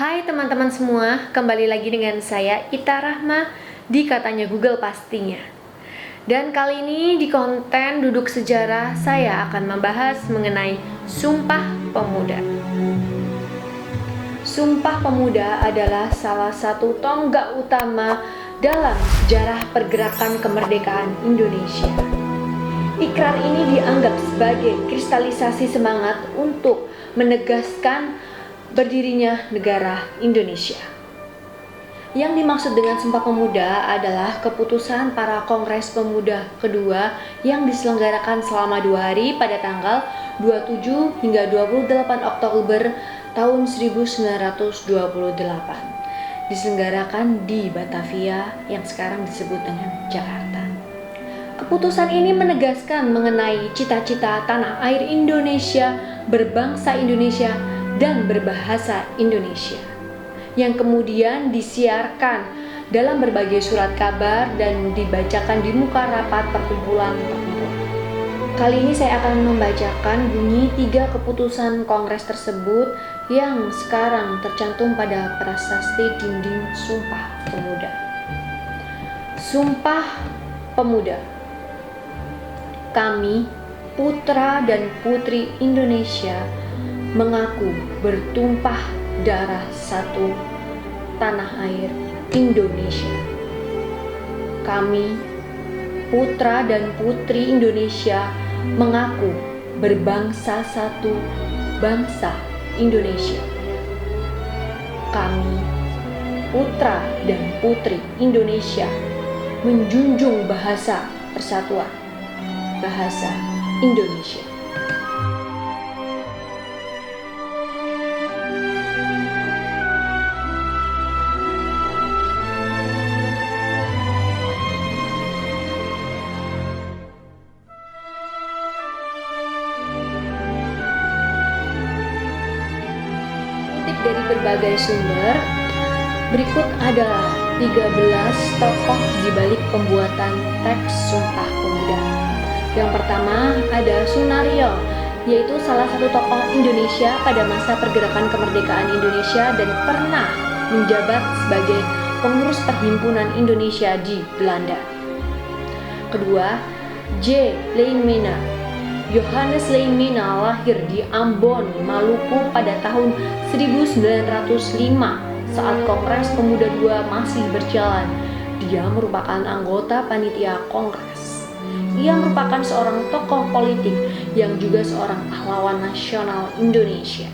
Hai teman-teman semua, kembali lagi dengan saya Ita Rahma di Katanya Google Pastinya. Dan kali ini di konten Duduk Sejarah saya akan membahas mengenai Sumpah Pemuda. Sumpah Pemuda adalah salah satu tonggak utama dalam sejarah pergerakan kemerdekaan Indonesia. Ikrar ini dianggap sebagai kristalisasi semangat untuk menegaskan berdirinya negara Indonesia. Yang dimaksud dengan Sumpah Pemuda adalah keputusan para Kongres Pemuda kedua yang diselenggarakan selama 2 hari pada tanggal 27 hingga 28 Oktober tahun 1928. Diselenggarakan di Batavia yang sekarang disebut dengan Jakarta. Keputusan ini menegaskan mengenai cita-cita tanah air Indonesia, berbangsa Indonesia, dan berbahasa Indonesia, yang kemudian disiarkan dalam berbagai surat kabar dan dibacakan di muka rapat perkumpulan. Kali ini saya akan membacakan bunyi 3 keputusan Kongres tersebut yang sekarang tercantum pada prasasti dinding Sumpah Pemuda. Sumpah Pemuda. Kami, putra dan putri Indonesia, mengaku bertumpah darah satu tanah air Indonesia. Kami, putra dan putri Indonesia, mengaku berbangsa satu bangsa Indonesia. Kami, putra dan putri Indonesia, menjunjung bahasa persatuan, bahasa Indonesia. Dari berbagai sumber, berikut adalah 13 tokoh di balik pembuatan teks Sumpah Pemuda. Yang pertama ada Sunario, yaitu salah satu tokoh Indonesia pada masa pergerakan kemerdekaan Indonesia dan pernah menjabat sebagai pengurus Perhimpunan Indonesia di Belanda. Kedua, J. Leimena. Johannes Leimena lahir di Ambon, Maluku pada tahun 1905 saat Kongres Pemuda II masih berjalan. Dia merupakan anggota panitia Kongres. Ia merupakan seorang tokoh politik yang juga seorang pahlawan nasional Indonesia.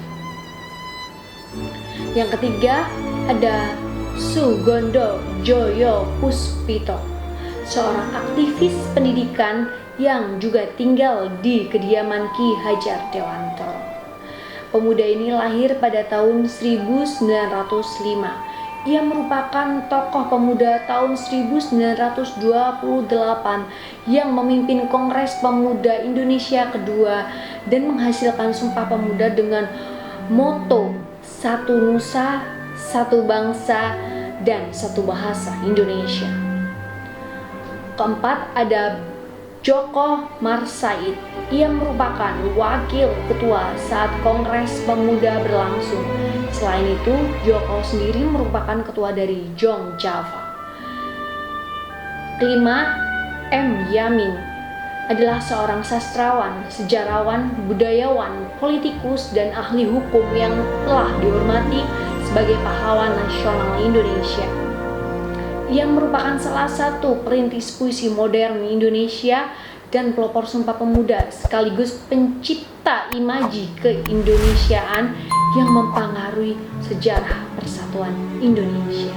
Yang ketiga ada Sugondo Joyo Puspito, seorang aktivis pendidikan yang juga tinggal di kediaman Ki Hajar Dewantara. Pemuda ini lahir pada tahun 1905. Ia merupakan tokoh pemuda tahun 1928 yang memimpin Kongres Pemuda Indonesia kedua dan menghasilkan Sumpah Pemuda dengan moto Satu Nusa, Satu Bangsa, dan Satu Bahasa Indonesia. Keempat ada Djoko Marsaid. Ia merupakan wakil ketua saat Kongres Pemuda berlangsung. Selain itu, Djoko sendiri merupakan ketua dari Jong Java. Kelima, M. Yamin adalah seorang sastrawan, sejarawan, budayawan, politikus, dan ahli hukum yang telah dihormati sebagai pahlawan nasional Indonesia. Ia merupakan salah satu perintis puisi modern Indonesia dan pelopor Sumpah Pemuda sekaligus pencipta imaji keindonesiaan yang mempengaruhi sejarah persatuan Indonesia.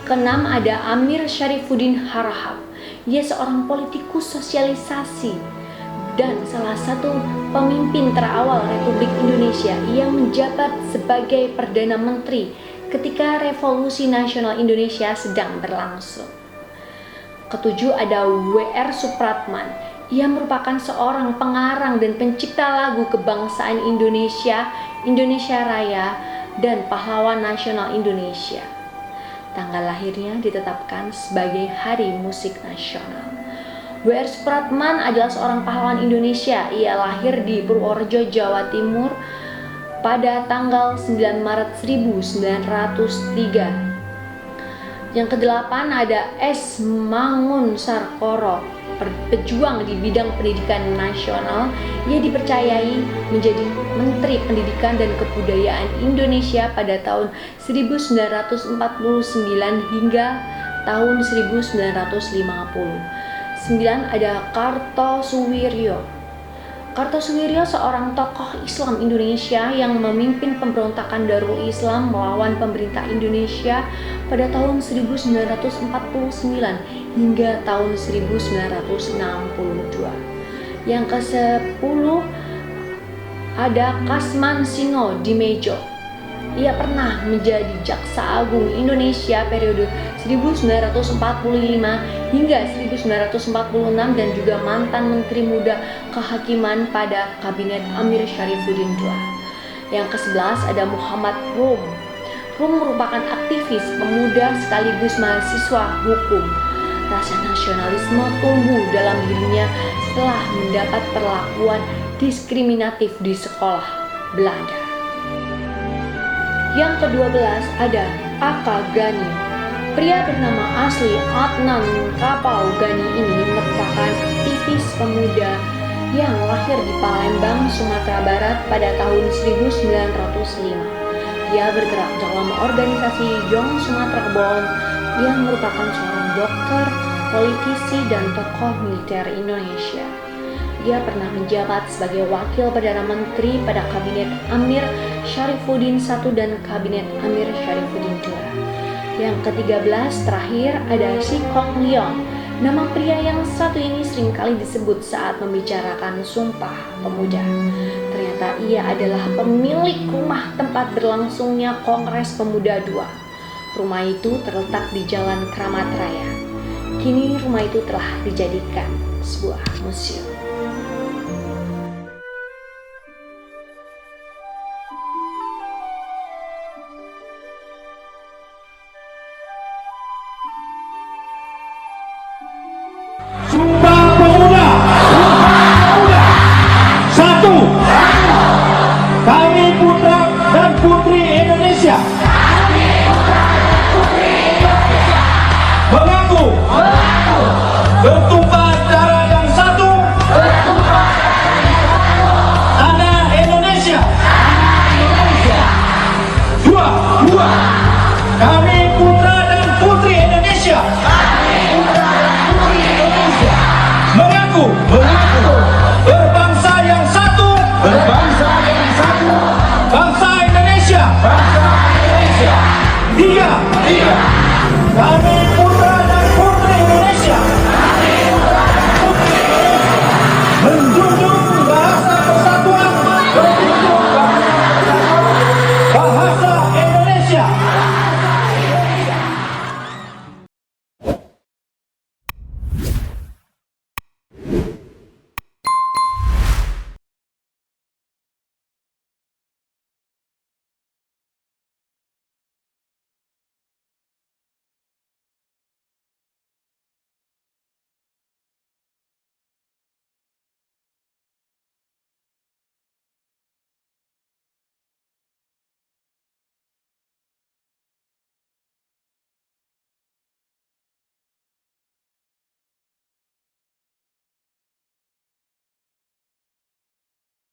Keenam ada Amir Syarifuddin Harahap. Ia seorang politikus sosialisasi dan salah satu pemimpin terawal Republik Indonesia yang menjabat sebagai Perdana Menteri ketika Revolusi Nasional Indonesia sedang berlangsung. Ketujuh ada W.R. Supratman. Ia merupakan seorang pengarang dan pencipta lagu kebangsaan Indonesia, Indonesia Raya, dan pahlawan nasional Indonesia. Tanggal lahirnya ditetapkan sebagai Hari Musik Nasional. W.R. Supratman adalah seorang pahlawan Indonesia. Ia lahir di Purworejo, Jawa Timur pada tanggal 9 Maret 1903. Yang kedelapan ada S. Mangunsarkoro, pejuang di bidang pendidikan nasional. Ia dipercayai menjadi Menteri Pendidikan dan Kebudayaan Indonesia pada tahun 1949 hingga tahun 1950. 9 ada Kartosuwiryo. Kartosuwiryo seorang tokoh Islam Indonesia yang memimpin pemberontakan Darul Islam melawan pemerintah Indonesia pada tahun 1949 hingga tahun 1962. Yang ke-10 ada Kasman Singo Dimejo. Ia pernah menjadi Jaksa Agung Indonesia periode 1945 hingga 1946 dan juga mantan Menteri Muda Kehakiman pada Kabinet Amir Syarifuddin II. Yang ke-11 ada Muhammad Rum. Rum merupakan aktivis pemuda sekaligus mahasiswa hukum. Rasa nasionalisme tumbuh dalam dirinya setelah mendapat perlakuan diskriminatif di sekolah Belanda. Yang ke-12 ada Aka Gani. Pria bernama asli Adnan Kapau Gani ini merupakan aktivis pemuda yang lahir di Palembang, Sumatera Barat pada tahun 1905. Dia bergerak dalam organisasi Young Sumatera Bond yang merupakan seorang dokter, politisi, dan tokoh militer Indonesia. Dia pernah menjabat sebagai Wakil Perdana Menteri pada Kabinet Amir Syarifuddin I dan Kabinet Amir Syarifuddin II. Yang ke-13 terakhir ada Si Kong Leong. Nama pria yang satu ini seringkali disebut saat membicarakan Sumpah Pemuda. Ternyata ia adalah pemilik rumah tempat berlangsungnya Kongres Pemuda II. Rumah itu terletak di Jalan Kramat Raya. Kini rumah itu telah dijadikan sebuah museum. Sumpah Pemuda. Satu. Kami putra dan putri Indonesia. Mengaku bertumpah darah yang satu. Tanah Indonesia. Dua. Kami putra dan putri Indonesia. Mengaku berbangsa yang satu, bangsa Indonesia. Tiga. Kami